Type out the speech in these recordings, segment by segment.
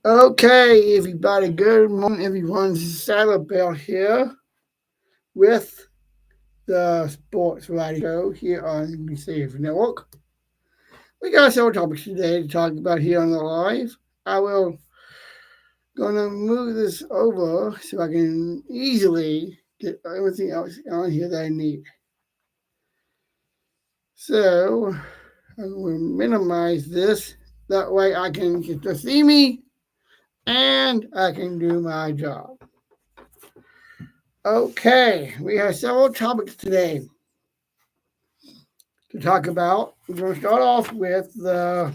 Okay, everybody, good morning, everyone. This is Sadler here with the Sports Variety Show here on USAFE Network. We got several topics today to talk about here on the live. I will gonna move this over so I can easily get everything else on here that I need. So I will minimize this. That way I can get to see me and I can do my job. Okay, we have several topics today to talk about. We're going to start off with the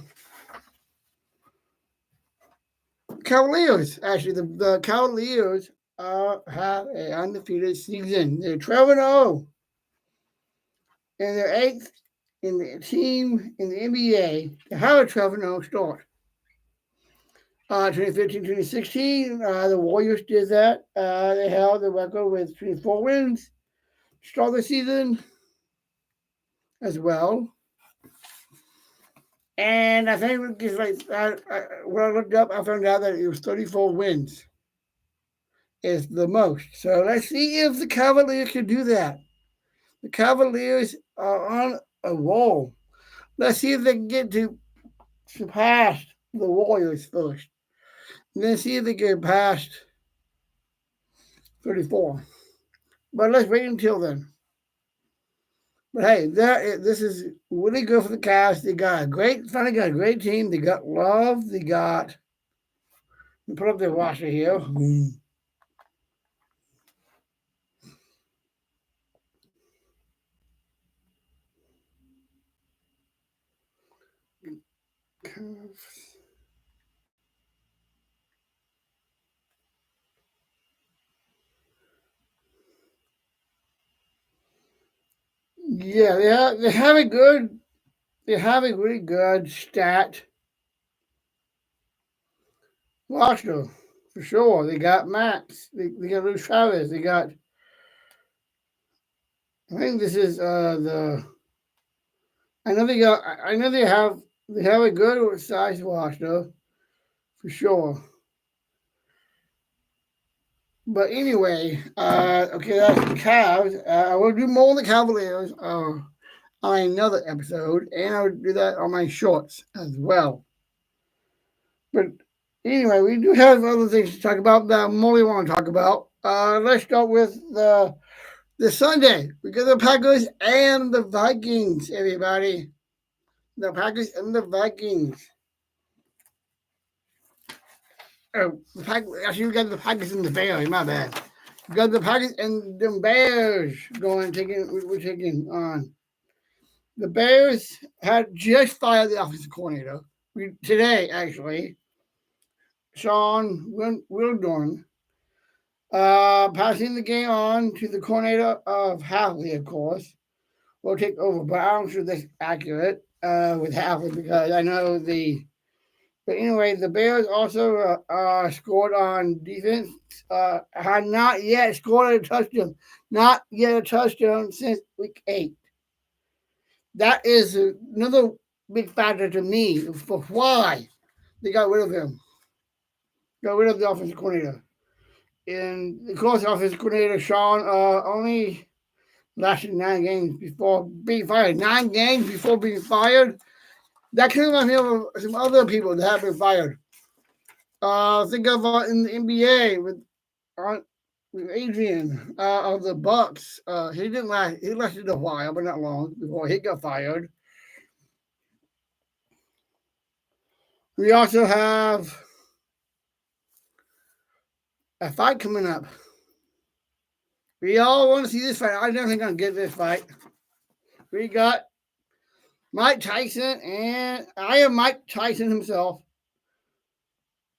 Cavaliers. Actually, the Cavaliers have an undefeated season. They're 12 and 0, and they're eighth in the team in the NBA to have a 12 and 0 start. 2015, 2016, the Warriors did that. They held the record with 24 wins. Start the season as well. And I think it's like when I looked up, I found out that it was 34 wins is the most. So let's see if the Cavaliers can do that. The Cavaliers are on a roll. Let's see if they can get to surpass the Warriors first. And then see if they get past 34. But let's wait until then. But hey, this is really good for the Cavs. They finally got a great team. They got Love. They got, let me put up their roster here. Yeah, they have a good, they have a really good stat roster for sure. They got Max, they got Luis Chavez, they got. I think this is the. I know they got. I know they have a good size roster for sure. But anyway, okay, that's the Cavs. I will do more on the Cavaliers on another episode, and I will do that on my shorts as well. But anyway, we do have other things to talk about that I really want to talk about. Let's start with the Sunday. We got the Packers and the Vikings, everybody. The Packers and the Vikings. Oh, actually, we got the Packers and the Bears. My bad. We got the Packers and the Bears we're taking on. The Bears had just fired the offensive coordinator today, actually. Sean Wildorn, passing the game on to the coordinator of Halfley, of course, will take over. But I'm sure that's accurate with Halfley because I know the. But anyway, the Bears also scored on defense. Had not yet scored a touchdown. Not yet a touchdown since week 8. That is another big factor to me for why they got rid of him. Got rid of the offensive coordinator. And of course, offensive coordinator Sean only lasted 9 games before being fired. 9 games before being fired. That kind of reminds me of some other people that have been fired. Think of in the NBA with Adrian of the Bucks. He didn't last. He lasted a while, but not long before he got fired. We also have a fight coming up. We all want to see this fight. I don't think I'm gonna get this fight. We got Mike Tyson, and I am Mike Tyson himself,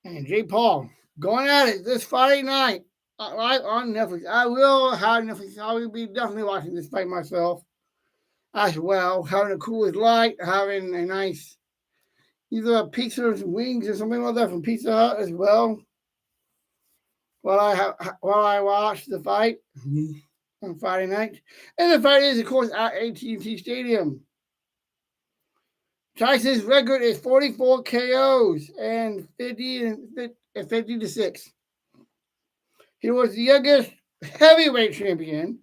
and Jay Paul going at it this Friday night live on Netflix. I will have Netflix. I will be definitely watching this fight myself as well. Having a cool light, having a nice either a pizza or some wings or something like that from Pizza Hut as well. While I watch the fight on Friday night, and the fight is of course at AT&T Stadium. Tyson's record is 44 KOs and 50 to 6. He was the youngest heavyweight champion.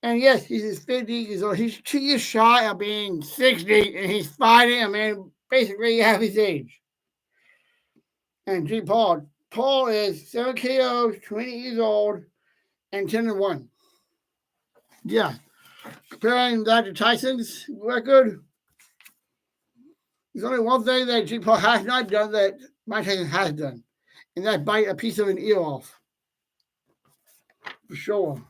And yes, he's his 50s years old. He's 2 years shy of being 60, and he's fighting a man basically half his age. And G. Paul is 7 KOs, 20 years old, and 10-1. Yeah. Comparing that to Tyson's record, there's only one thing that G. Paul has not done that Mike Tyson has done, and that's bite a piece of an ear off. For sure.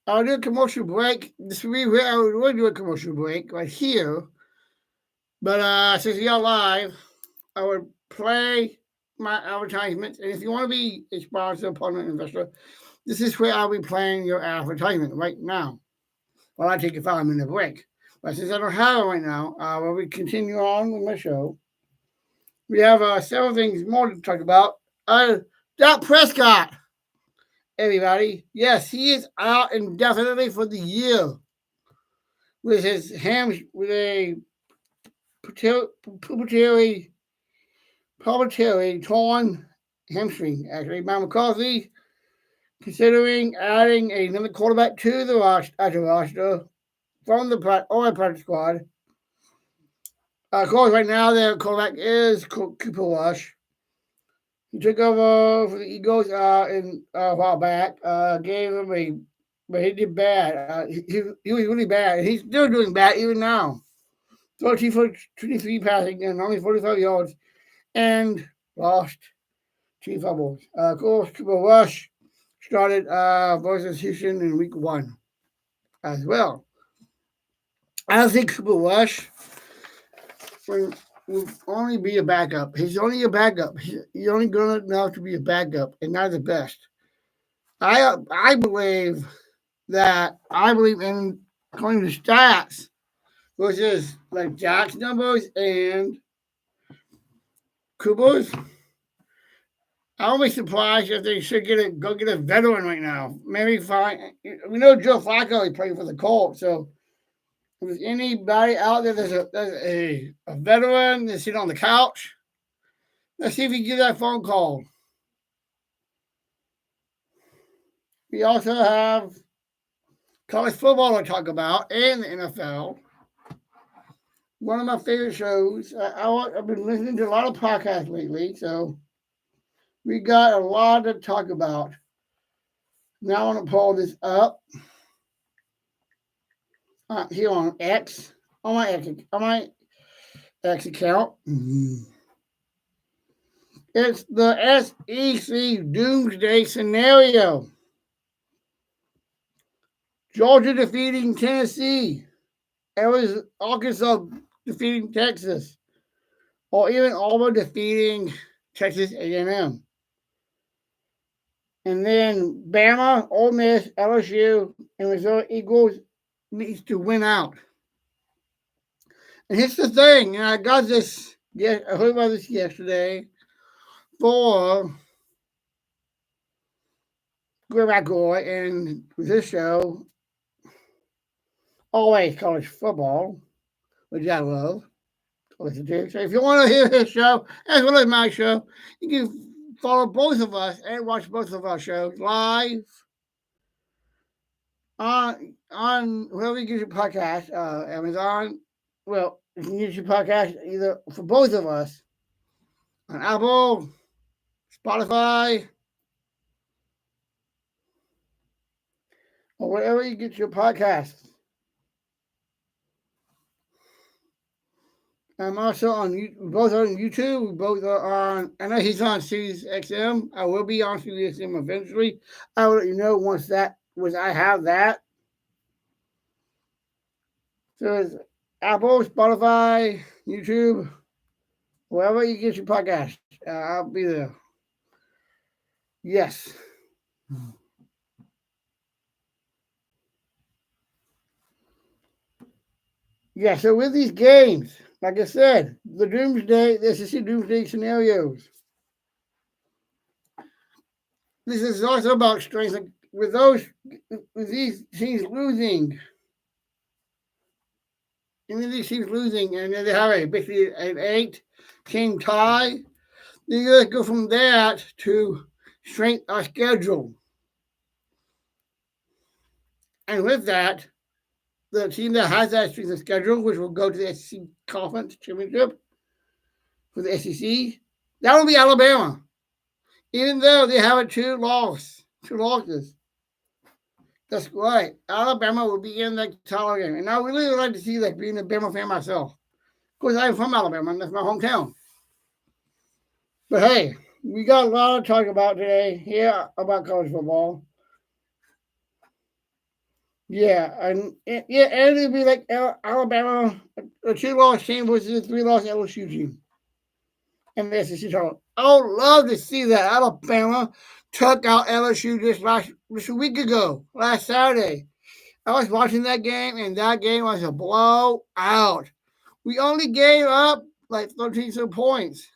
I'll do a commercial break. This will be where I would do a commercial break right here. But since we are live, I would play my advertisements. And if you want to be a sponsor, partner, investor, this is where I'll be playing your advertisement right now while I take a 5-minute break. But since I don't have it right now, while we continue on with my show, we have several things more to talk about. Dak Prescott, everybody. Yes, he is out indefinitely for the year with his with a pulmonary torn hamstring. Actually, Matt McCarthy considering adding another quarterback to the roster from the practice squad. Of course, right now their quarterback is Cooper Rush. He took over for the Eagles in a while back. Gave him but he did bad. He was really bad. He's still doing bad even now. 13 for 23 passing and only 45 yards, and lost 2 fumbles. Of course, Cooper Rush started versus Houston in week 1 as well. I don't think Cooper Rush will only be a backup. He's only a backup. He's only good enough to be a backup and not the best. I believe in according to stats versus like Jack's numbers and Cooper's. I'll be surprised if they should go get a veteran right now. Maybe find. We know Joe Flacco. He played for the Colts, so if there's anybody out there that's a veteran that's sitting on the couch, let's see if we can get that phone call. We also have college football to talk about and the NFL. One of my favorite shows. I've been listening to a lot of podcasts lately, so we got a lot to talk about. Now I want to pull this up here on X, on my X account. It's the SEC Doomsday Scenario. Georgia defeating Tennessee. Arkansas defeating Texas. Or even Auburn defeating Texas A&M. And then Bama, Ole Miss, LSU, and Missouri Eagles needs to win out. And here's the thing, and I got this, I heard about this yesterday for Greg McElroy and this show, Always College Football, which I love to listen to. So if you want to hear his show, as well as my show, you can follow both of us and watch both of our shows live on wherever you get your podcast, Amazon. Well, you can get your podcast either for both of us on Apple, Spotify, or wherever you get your podcasts. I'm also both on YouTube. We both are on. I know he's on Sirius XM. I will be on Sirius XM eventually. I will let you know once I have that. So it's Apple, Spotify, YouTube, wherever you get your podcast. I'll be there. Yes. Yeah, so with these games, like I said, the SEC Doomsday Scenarios. This is also about strength. With these teams losing any of these teams losing, and then they have basically an 8-team tie. You gotta go from that to strength our schedule. And with that, the team that has that strength of schedule, which will go to the SEC Conference Championship for the SEC, that will be Alabama. Even though they have two losses. That's right. Alabama will be in that title game. And I really would like to see that, being a Bama fan myself. Of course, I'm from Alabama, and that's my hometown. But hey, we got a lot to talk about today here about college football. Yeah, and it'll be like Alabama, a 2-loss team versus a 3-loss LSU team in the SEC title. I would love to see that. Alabama took out LSU just a week ago, last Saturday. I was watching that game, and that game was a blowout. We only gave up like 13 points.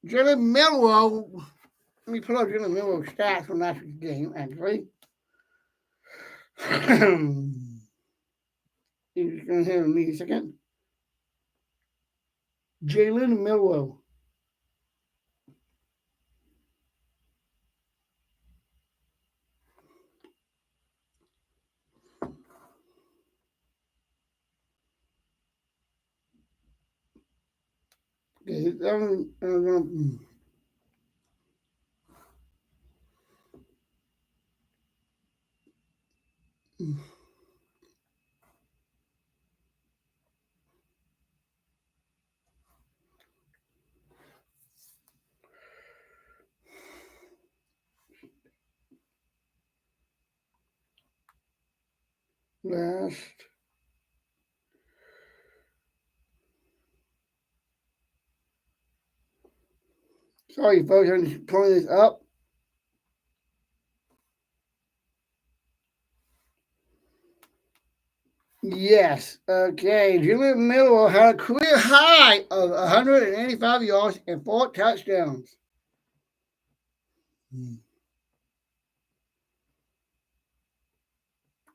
Jalen Milroe, let me pull up Jalen Milroe's stats from last week's game, actually. You're going to hear me a second. Jalen Milroe. Last. Sorry, folks, I'm just pulling this up. Yes. Okay. Jalen Milroe had a career high of 185 yards and 4 touchdowns.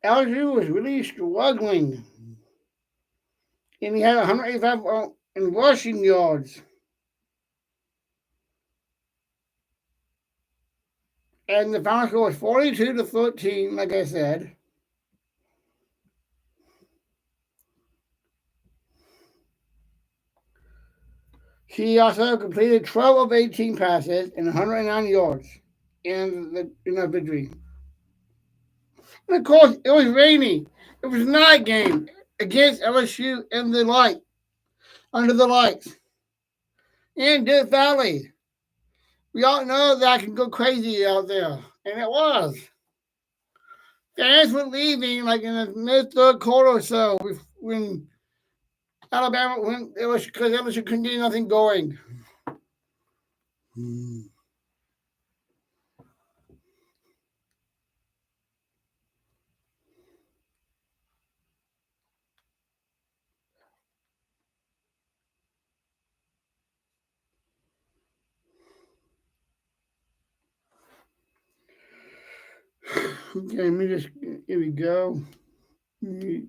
LSU was really struggling. And he had 185 in rushing yards. And the final score was 42-13, like I said. He also completed 12 of 18 passes and 109 yards in the victory. And of course, it was rainy. It was a night game against LSU in the light, under the lights, in Death Valley. We all know that can go crazy out there, and it was. Fans were leaving like in the mid-third quarter or so when Alabama went. It was because LSU couldn't get nothing going. Okay, let me just, here we go. And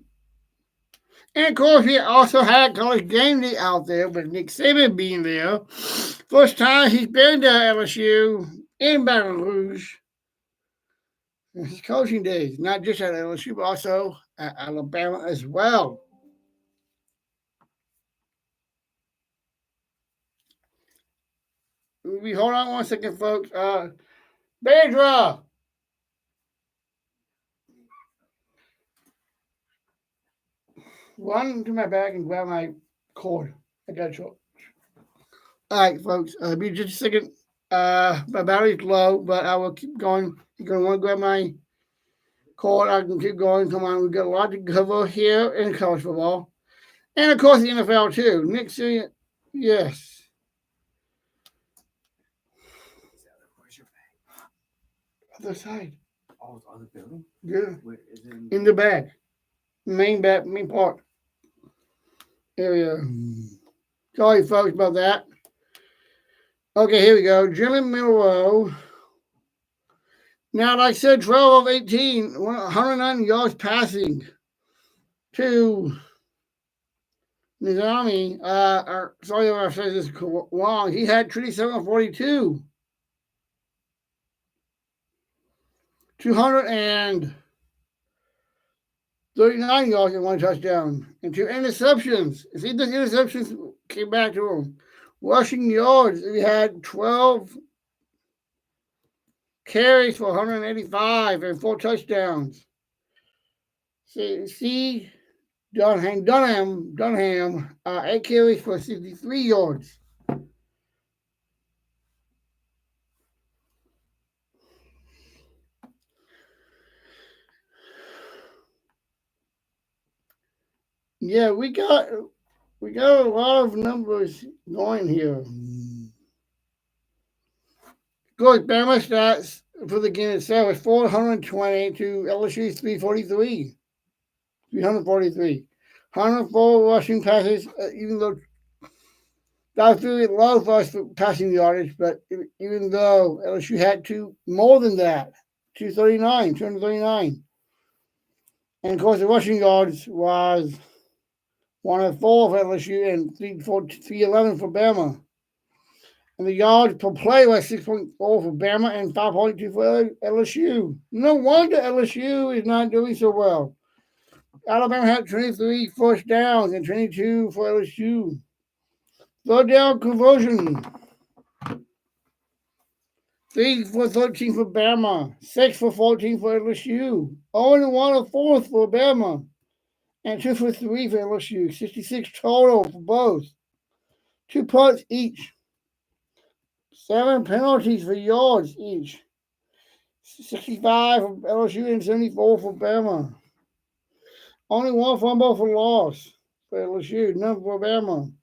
of course, we also had College Game Day out there with Nick Saban being there. First time he's been to LSU in Baton Rouge. In his coaching days, not just at LSU, but also at Alabama as well. We hold on 1 second, folks. Bedra, run to my bag and grab my cord. I got you. All right, folks. Be just a second. My battery's low, but I will keep going. You're gonna want to grab my cord. I can keep going. Come on, we've got a lot to cover here in college football, and of course the NFL too. Nick, yes. Where's your bag? Other side. Oh, the other building? Yeah. Where is it in the bag. Main part. Area. Sorry, folks, about that. Okay, here we go. Jalen Milroe. Now, like I said, 12 of 18, 109 yards passing. to Nizami. Sorry if I said this wrong. He had 27-42. 239 yards and 1 touchdown. And 2 interceptions. See, the interceptions came back to him. Rushing yards, he had 12 carries for 185 and 4 touchdowns. See Dunham, 8 carries for 63 yards. Yeah, we got a lot of numbers going here. Good, Bama stats for the game itself was 420 to LSU's 343. 343. 104 rushing passes, even though that was really low for us for passing yardage, but even though LSU had more than that, 239. And of course, the rushing yards was 104 for LSU and 311 for Bama. And the yards per play was 6.4 for Bama and 5.2 for LSU. No wonder LSU is not doing so well. Alabama had 23 first downs and 22 for LSU. Third down conversion. 3 for 13 for Bama. 6 for 14 for LSU. 0-1 or 4th for Bama. And 2 for 3 for LSU. 66 total for both. 2 punts each. 7 penalties for yards each. 65 for LSU and 74 for Bama. Only 1 fumble for loss for LSU, none for Bama.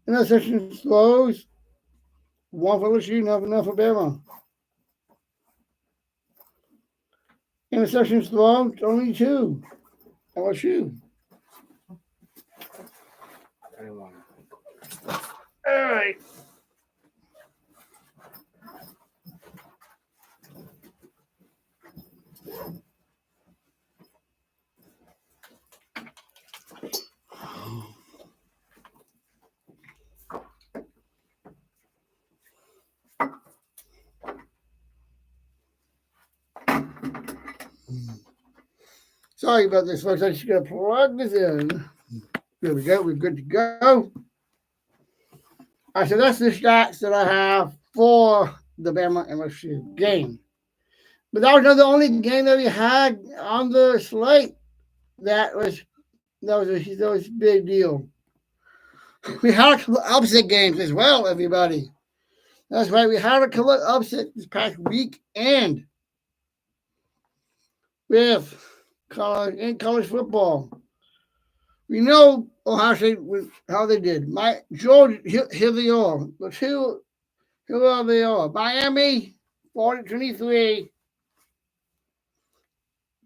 Interception throws, 1 for LSU, none for Bama. Interceptions thrown, only 2. LSU. All right. Sorry about this, folks. I just got to plug this in. There we go. We're good to go. All right, so that's the stats that I have for the Bama LSU game. But that was not the only game that we had on the slate. That was a big deal. We had a couple of upset games as well, everybody. That's right. We had a couple of upset this past weekend with college football. We know Ohio State how they did. Georgia, here they are. Here they are. Miami, 40-23.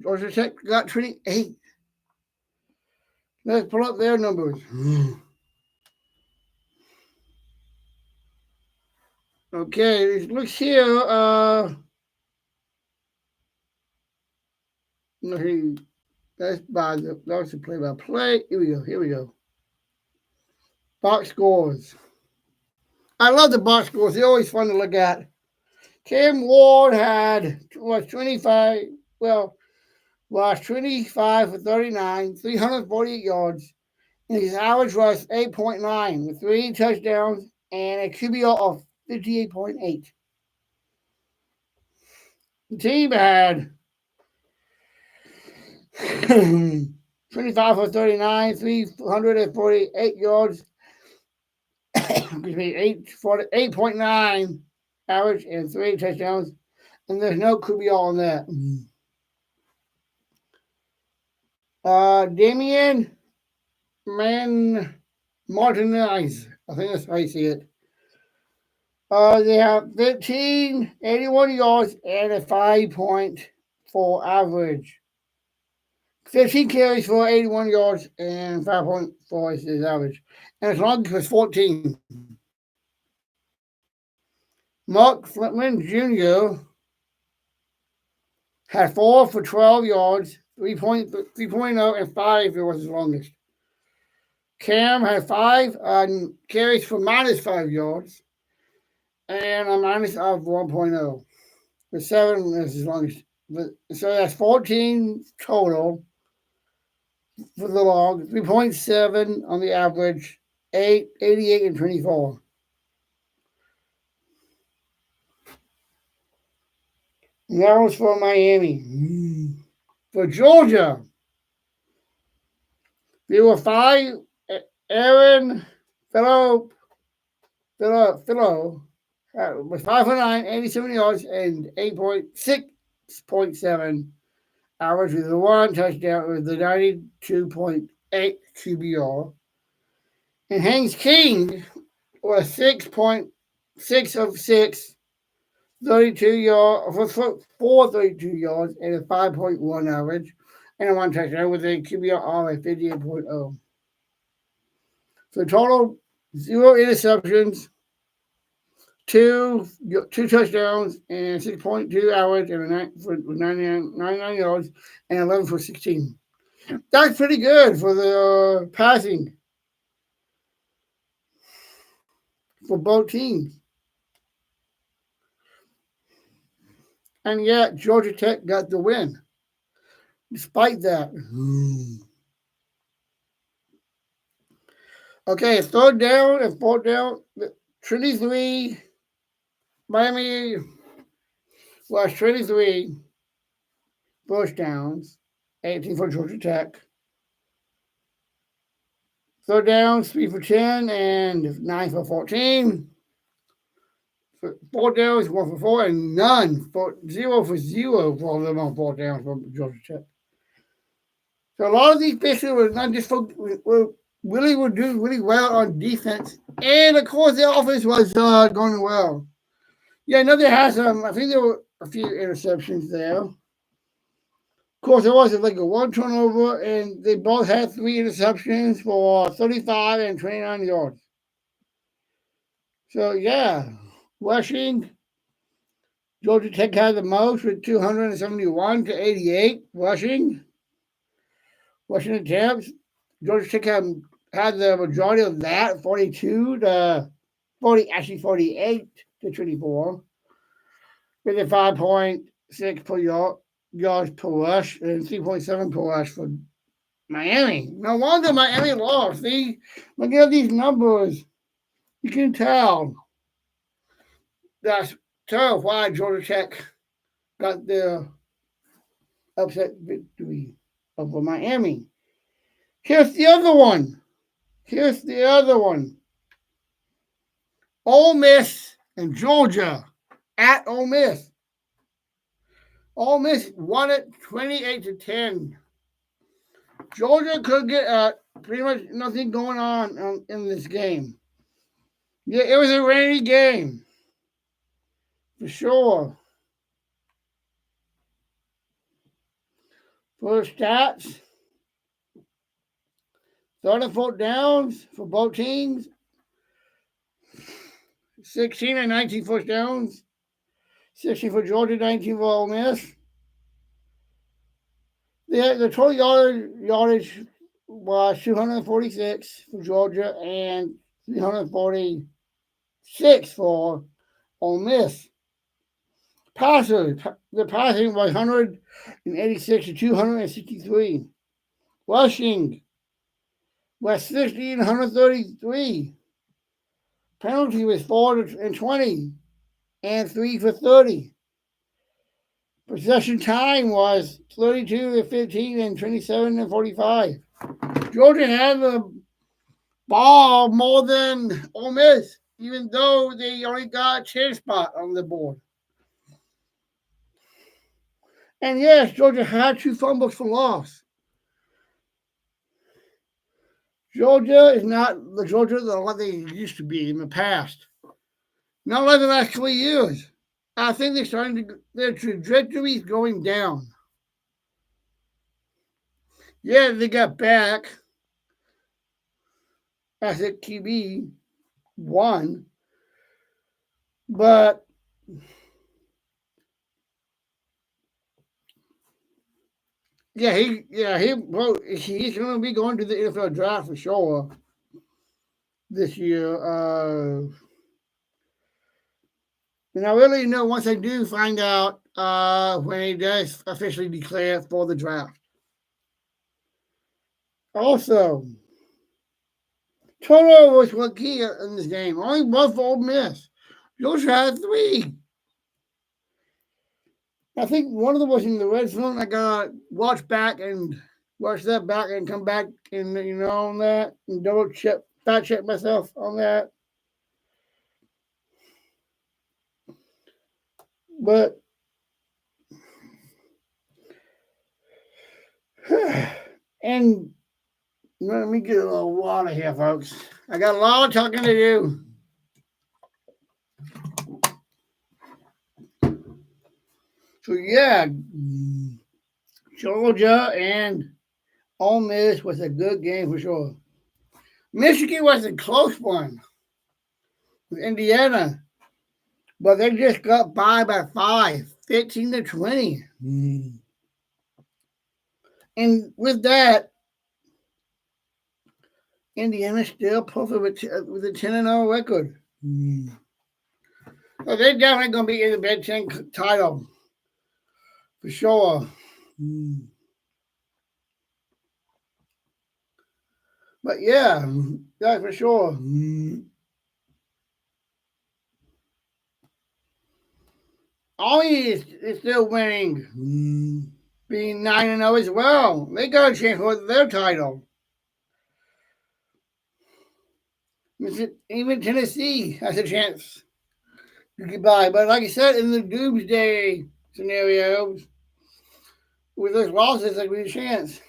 Georgia Tech got 28. Let's pull up their numbers. Okay, it looks here. That's the play-by-play. Here we go. Box scores. I love the box scores. They're always fun to look at. Cam Ward was 25 for 39, 348 yards, and his average was 8.9 with 3 touchdowns and a QBR of 58.8. The team had 25 for 39, 348 yards, 8.9 average and 3 touchdowns, and there's no QBR on that. Damian Martinez, I think that's how you see it. They have 81 yards and a 5.4 average. 15 carries for 81 yards and 5.4 is his average. And his longest was 14. Mark Flintman Jr. had 4 for 12 yards, 3.0, and 5 it was his longest. Cam had 5 carries for minus 5 yards and a minus of 1.0. The 7 is his longest. So that's 14 total for the long, 3.7 on the average, 88 and 24. And that was for Miami. For Georgia, there were 5. Aaron Philo was 5 for 9, 87 yards, and 8.6.7 average with the 1 touchdown with the 92.8 QBR. And Haynes King was 6.6 of 6, 32 yards, 432 yards, and a 5.1 average, and a 1 touchdown with a QBR of 58.0. So total 0 interceptions, two touchdowns, and 6.2 average, and 99 yards, and 11 for 16. That's pretty good for the passing for both teams. And yet, Georgia Tech got the win. Despite that. Okay, 3rd down and 4th down. Trinity 3. Miami was 23 first downs, 18 for Georgia Tech. 3rd downs, 3 for 10 and 9 for 14. 4th downs, 1 for 4 and 0 for 0 for them on 4th downs for Georgia Tech. So a lot of these pitchers were not just were doing really well on defense, and of course their offense was going well. Yeah, I know they had some. I think there were a few interceptions there. Of course, there was like a 1 turnover, and they both had 3 interceptions for 35 and 29 yards. So yeah, rushing. Georgia Tech had the most with 271 to 88 rushing. Rushing attempts. Georgia Tech had the majority of that, 42 to 48 to 24, with a 5.6 per yards per rush and 3.7 per rush for Miami. No wonder Miami lost. See, look at these numbers. You can tell why Georgia Tech got their upset victory over Miami. Here's the other one. Ole Miss and Georgia at Ole Miss. Ole Miss won it 28 to 10. Georgia could get pretty much nothing going on in this game. Yeah, it was a rainy game. For sure. For stats, 3rd and 4th downs for both teams. 16 and 19 first downs. 16 for Georgia, 19 for Ole Miss. The total yardage was 246 for Georgia and 346 for Ole Miss. The passing was 186 to 263. Rushing was 60 and 133. Penalty was 4 and 20 and 3 for 30. Possession time was 32 to 15 and 27 and 45. Georgia had the ball more than Ole Miss, even though they only got a 10 spot on the board. And yes, Georgia had 2 fumbles for loss. Georgia is not the Georgia that they used to be in the past. Not like the last couple of years. I think their trajectory is going down. Yeah, they got back as a QB 1, but he's going to be going to the NFL draft for sure this year. And I really know once I do find out when he does officially declare for the draft. Also, turnovers were key in this game. Only one for Ole Miss. Georgia had 3. I think one of them was in the red zone. I gotta watch that back and come back and on that and fact check myself on that. But and let me get a little water here, folks. I got a lot of talking to do. So yeah, Georgia and Ole Miss was a good game for sure. Michigan was a close one with Indiana, but they just got by 5, 15-20. And with that, Indiana still posted with a 10-0 record. So they're definitely going to be in the Big Ten title for sure. But yeah, that's for sure. Army is still winning, being 9-0 as well. They got a chance for their title. Even Tennessee has a chance to get by. But like I said, in the doomsday scenarios, with those losses, there's a chance.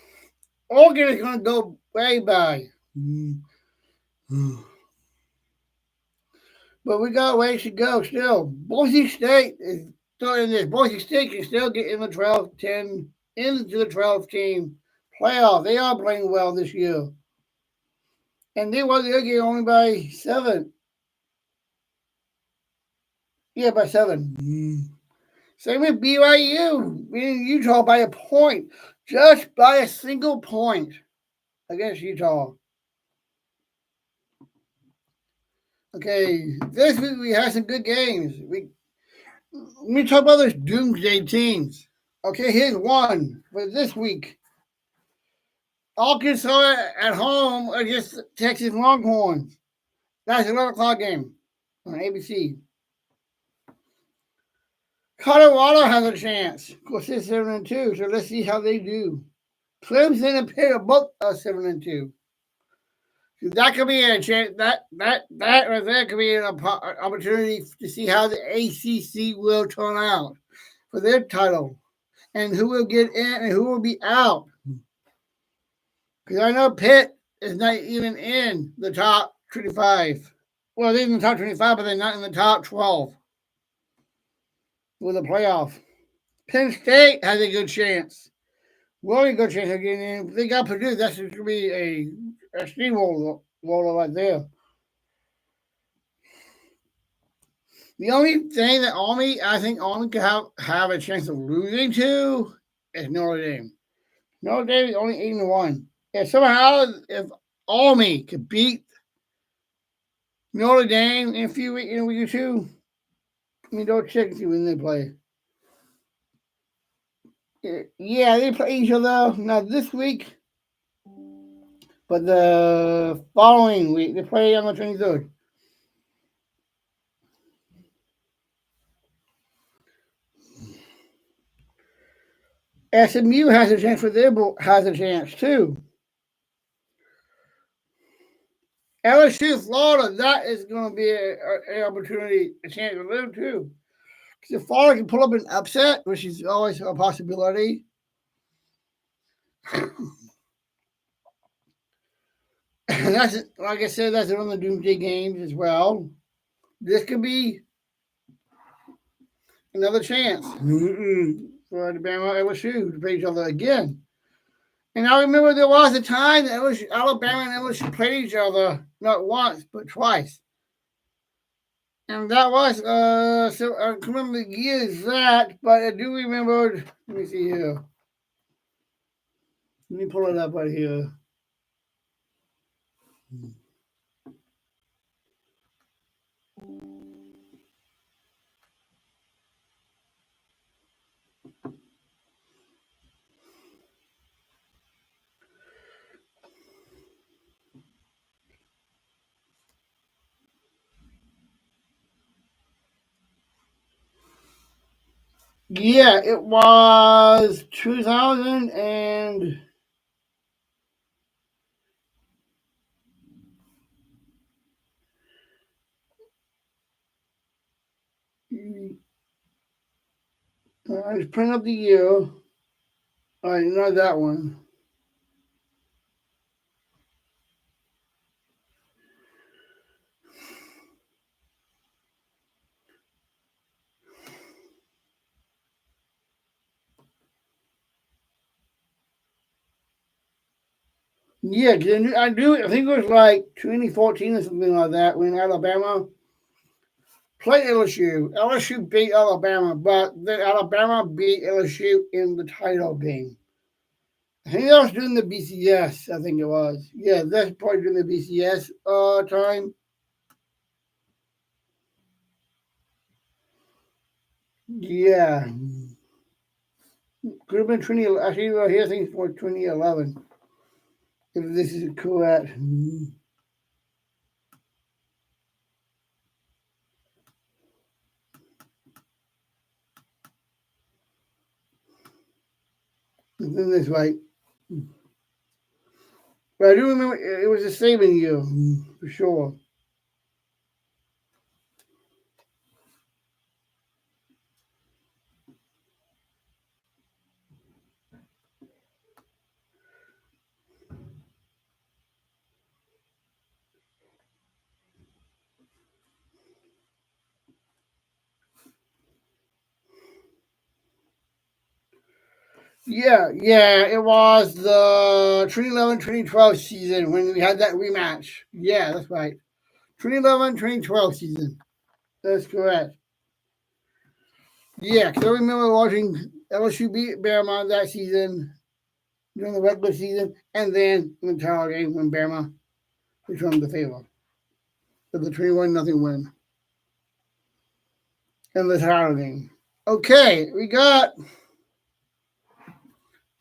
Oregon is going to go way by. But we got ways to go still. Boise State is still in this. Boise State can still get in the 12-10 into the 12-team playoff. They are playing well this year. And they won the other game only by 7. Yeah, by 7. Same with BYU, beating Utah by a point. Just by a single point against Utah. Okay, this week we had some good games. Let me talk about those doomsday teams. Okay, here's one for this week. Arkansas at home against Texas Longhorns. That's an 11 o'clock game on ABC. Colorado has a chance. Of course, they're 7-2, so let's see how they do. Clemson and Pitt are both 7-2. So that could be a chance. That right there could be an opportunity to see how the ACC will turn out for their title, and who will get in and who will be out. Because I know Pitt is not even in the top 25. Well, they're in the top 25, but they're not in the top 12 with a playoff. Penn State has a good chance. Really good chance of getting in. If they got Purdue, that's going to be a steamroller right there. The only thing that I think Army could have a chance of losing to is Notre Dame. Notre Dame is only 8-1. If somehow, if Army could beat Notre Dame in a week or two, don't check and see when they play. Yeah, they play each other not this week, but the following week. They play on the 23rd. SMU has a chance has a chance too. LSU, Florida, that is going to be an opportunity, a chance for them too. Because if Florida can pull up an upset, which is always a possibility, and that's, like I said, that's one of the doomsday games as well. This could be another chance for Alabama and LSU to play each other again. And I remember there was a time that Alabama and LSU played each other not once but twice. And that was so I can't remember the years that, but I do remember. Let me see here. Let me pull it up right here. Yeah, it was 2000 and I just printed up the year. All right, not that one. Yeah, I do. I think it was like 2014 or something like that when Alabama played LSU. LSU beat Alabama, but then Alabama beat LSU in the title game. I think that was during the BCS. I think it was. Yeah, that's probably during the BCS time. Yeah, could have been 20. Actually, here things for 2011. If this is correct. And then this right. But I do remember it was a saving year for sure. Yeah, it was the 2011-2012 season when we had that rematch. Yeah, that's right. 2011-2012 season. That's correct. Yeah, because I remember watching LSU beat Bama that season during the regular season, and then in the title game when Bama returned the favor with the 21-0 win in the title game. Okay, we got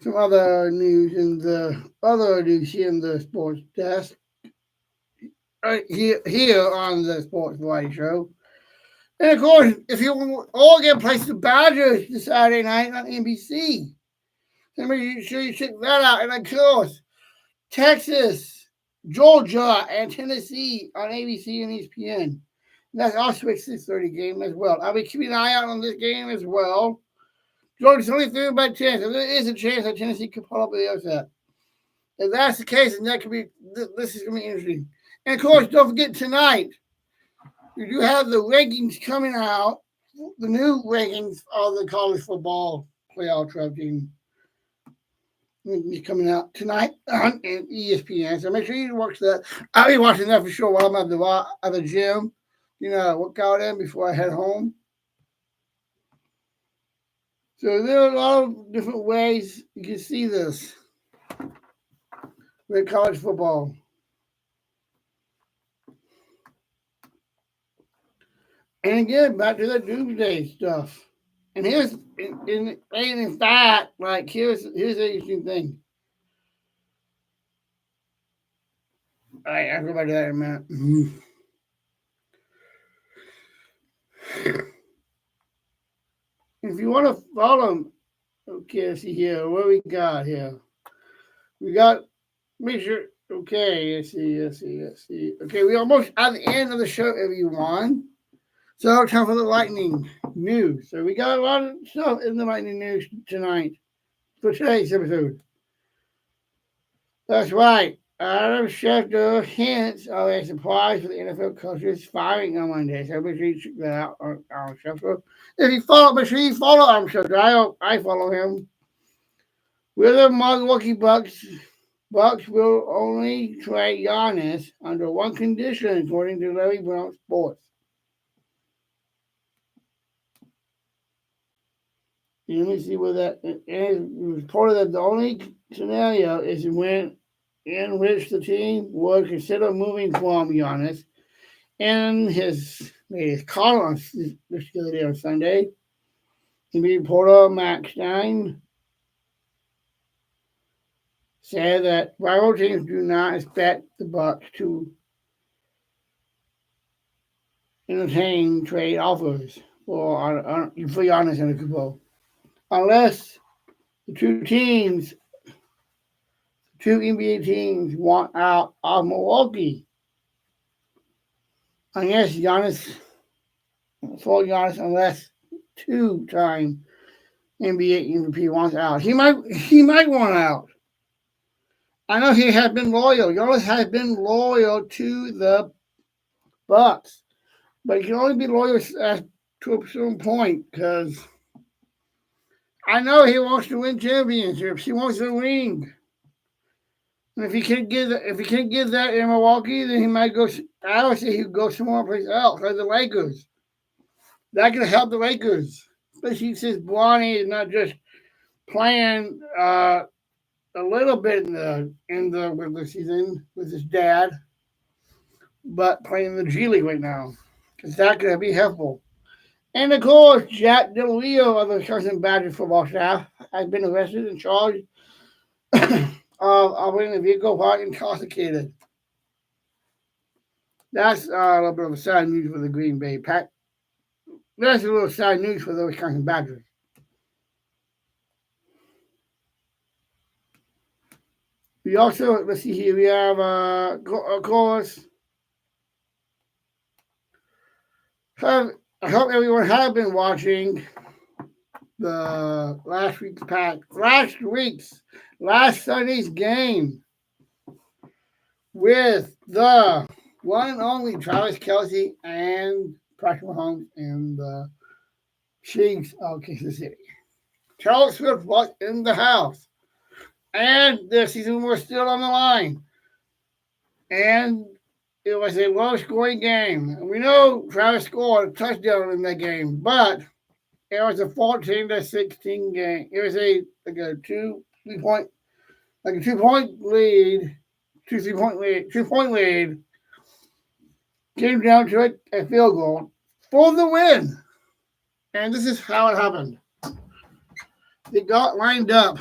some other news here in the sports desk. Right here on the Sports Variety Show. And of course, if you all get placed the Badgers this Saturday night on NBC, then make sure you check that out. And of course, Texas, Georgia, and Tennessee on ABC and ESPN. And that's also a 6:30 game as well. I'll be keeping an eye out on this game as well. Georgia's only 3 by chance. So there is a chance that Tennessee could pull up the upset. If that's the case, then that could be this is going to be interesting. And of course, don't forget tonight. You do have the rankings coming out, the new rankings of the college football playoff team coming out tonight on ESPN. So make sure you watch that. I'll be watching that for sure while I'm at the gym. Work out in before I head home. So there are a lot of different ways you can see this with college football. And again, back to the doomsday stuff. And in fact, like here's the interesting thing. All right, I'll go back to that in a minute. If you want to follow, okay, let's see here. What we got here? We got, make sure, okay, let's see. Okay, we're almost at the end of the show, everyone. So, time for the lightning news. So, we got a lot of stuff in the lightning news tonight for today's episode. That's right. Adam Schefter hints of a surprise for the NFL coaches firing on Monday. So make sure you check that out on Adam Schefter. Make sure you follow Adam Schefter. I follow him. With the Milwaukee Bucks will only trade Giannis under one condition, according to Larry Brown Sports. Let me see where that is. It was reported that the only scenario is when in which the team would consider moving from Giannis in his latest call on this day on Sunday. NBA reporter Max Stein said that rival teams do not expect the Bucks to entertain trade offers for Giannis and the Kubo unless the two NBA teams want out of Milwaukee. Unless unless two-time NBA MVP wants out. He might want out. I know he has been loyal. Giannis has been loyal to the Bucks, but he can only be loyal to a certain point because I know he wants to win championships. He wants to win. And if he can't get that in Milwaukee, then he might go. I would say he would go somewhere place else, like the Lakers. That could help the Lakers, especially since Bronny is not just playing a little bit in the regular season with his dad, but playing the G League right now, because that could be helpful. And of course, Jack Del Rio of the Wisconsin Badgers football staff has been arrested and charged of operating a vehicle while intoxicated. That's a little bit of sad news for the Green Bay Pack. That's a little sad news for the Wisconsin Badgers. We also, let's see here, we have, of course, I hope everyone has been watching the last Sunday's game with the one and only Travis Kelce and Patrick Mahomes and the Chiefs of Kansas City. Charles Swift was in the house, and the season was still on the line, and it was a low-scoring game. And we know Travis scored a touchdown in that game, but it was a 14-16 game. It was a two-point lead. Came down to a field goal for the win. And this is how it happened. They got lined up.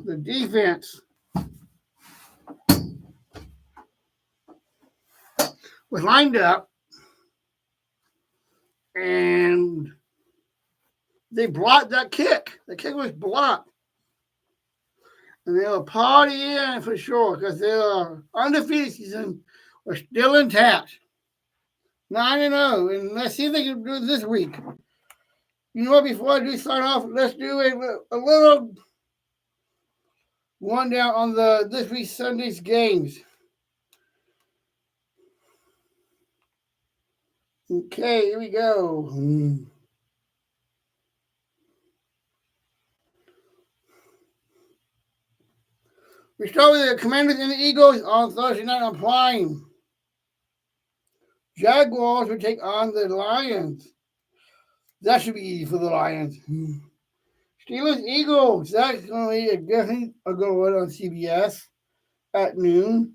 The defense was lined up, and they blocked that kick. The kick was blocked. And they were partying for sure because their undefeated season was still intact. 9-0. And let's see if they can do it this week. You know what? Before I do sign off, let's do a little rundown on this week's Sunday's games. Okay, here we go. We start with the Commanders and the Eagles on Thursday night on Prime. Jaguars will take on the Lions. That should be easy for the Lions. Steelers Eagles. That's going to be definitely a good one on CBS at noon.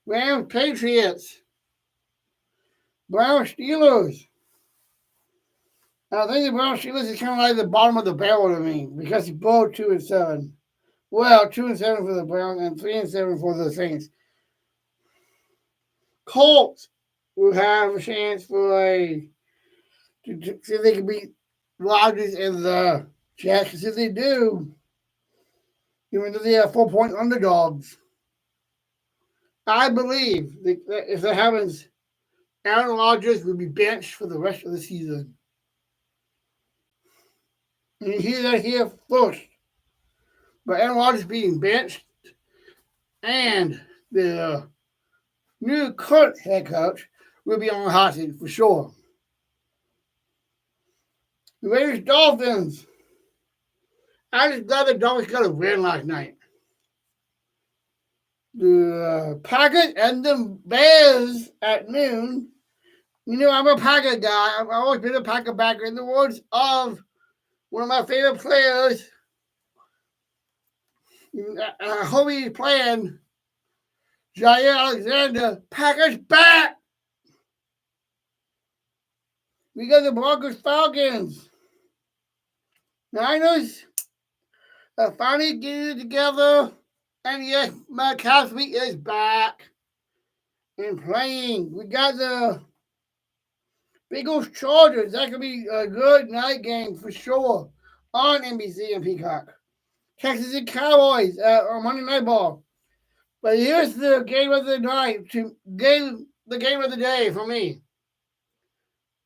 Rams Patriots. Browns Steelers. I think the Browns Steelers is kind of like the bottom of the barrel to me because it's both 2-7. Well, 2-7 for the Browns and 3-7 for the Saints. Colts will have a chance to see if they can beat Rodgers and the Jets. If they do, even though they are 4-point underdogs, I believe that if that happens, Aaron Rodgers will be benched for the rest of the season. And you hear that here first. But Aaron Rodgers being benched and the new current head coach will be on the hot seat for sure. The Raiders Dolphins. I just glad the Dolphins got a win last night. The Packers and the Bears at noon. You know, I'm a Packer guy. I've always been a Packer backer. In the words of one of my favorite players, I hope he's playing Jair Alexander. Packers back. We got the Broncos Falcons. Niners are finally getting it together. And yes, my McCaffrey is back and playing. We got the Bengals Chargers. That could be a good night game for sure on NBC and Peacock. Texas and Cowboys on Monday Night Ball. But here's the game of the night, the game of the day for me.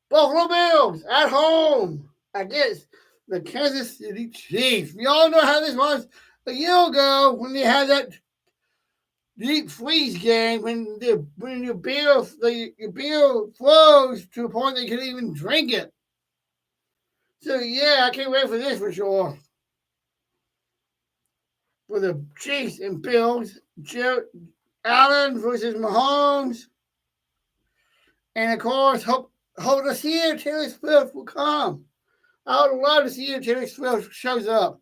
Buffalo Bills at home against the Kansas City Chiefs. We all know how this was a year ago when they had that deep freeze game when your beer froze to a point they couldn't even drink it. So yeah, I can't wait for this for sure. For the Chiefs and Bills, Allen versus Mahomes, and of course, hope to see if Taylor Swift will come. I would love to see if Taylor Swift shows up.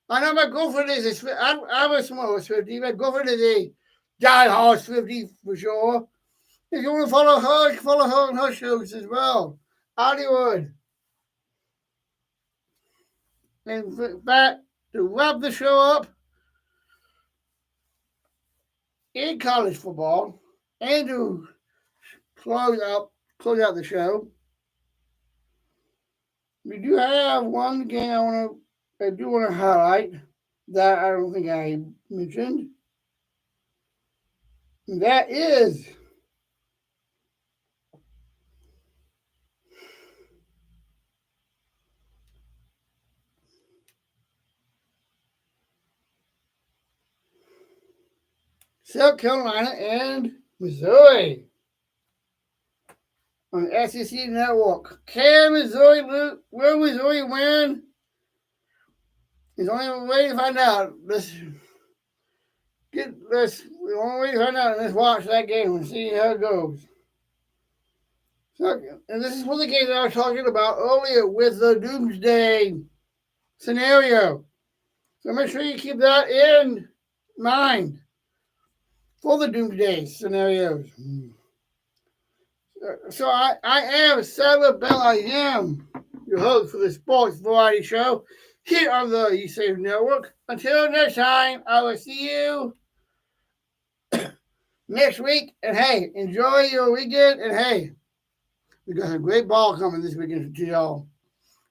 I know my girlfriend is I'm a small Swiftie. My girlfriend is a die-hard Swiftie for sure. If you want to follow her on her shows as well. Hollywood. And in fact, to wrap the show up, in college football, and to close out the show, we do have one game I do want to highlight that I don't think I mentioned. And that is South Carolina and Missouri on the SEC Network. Can Missouri will Missouri win? It's only way to find out. The only way to find out. Let's watch that game and see how it goes. So, and this is one of the games that I was talking about earlier with the doomsday scenario. So make sure you keep that in mind for the doomsday scenarios. So I am Sadler Bell. I am your host for the Sports Variety Show here on the USAFE Network. Until next time, I will see you next week. And hey, enjoy your weekend. And hey, we got a great ball coming this weekend to y'all.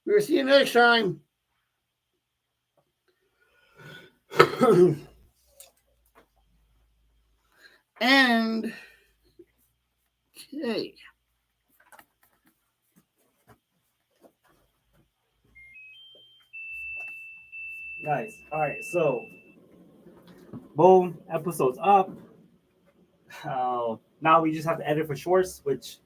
We will see you next time. And okay. Nice. All right. So, boom. Episode's up. Now we just have to edit for shorts, which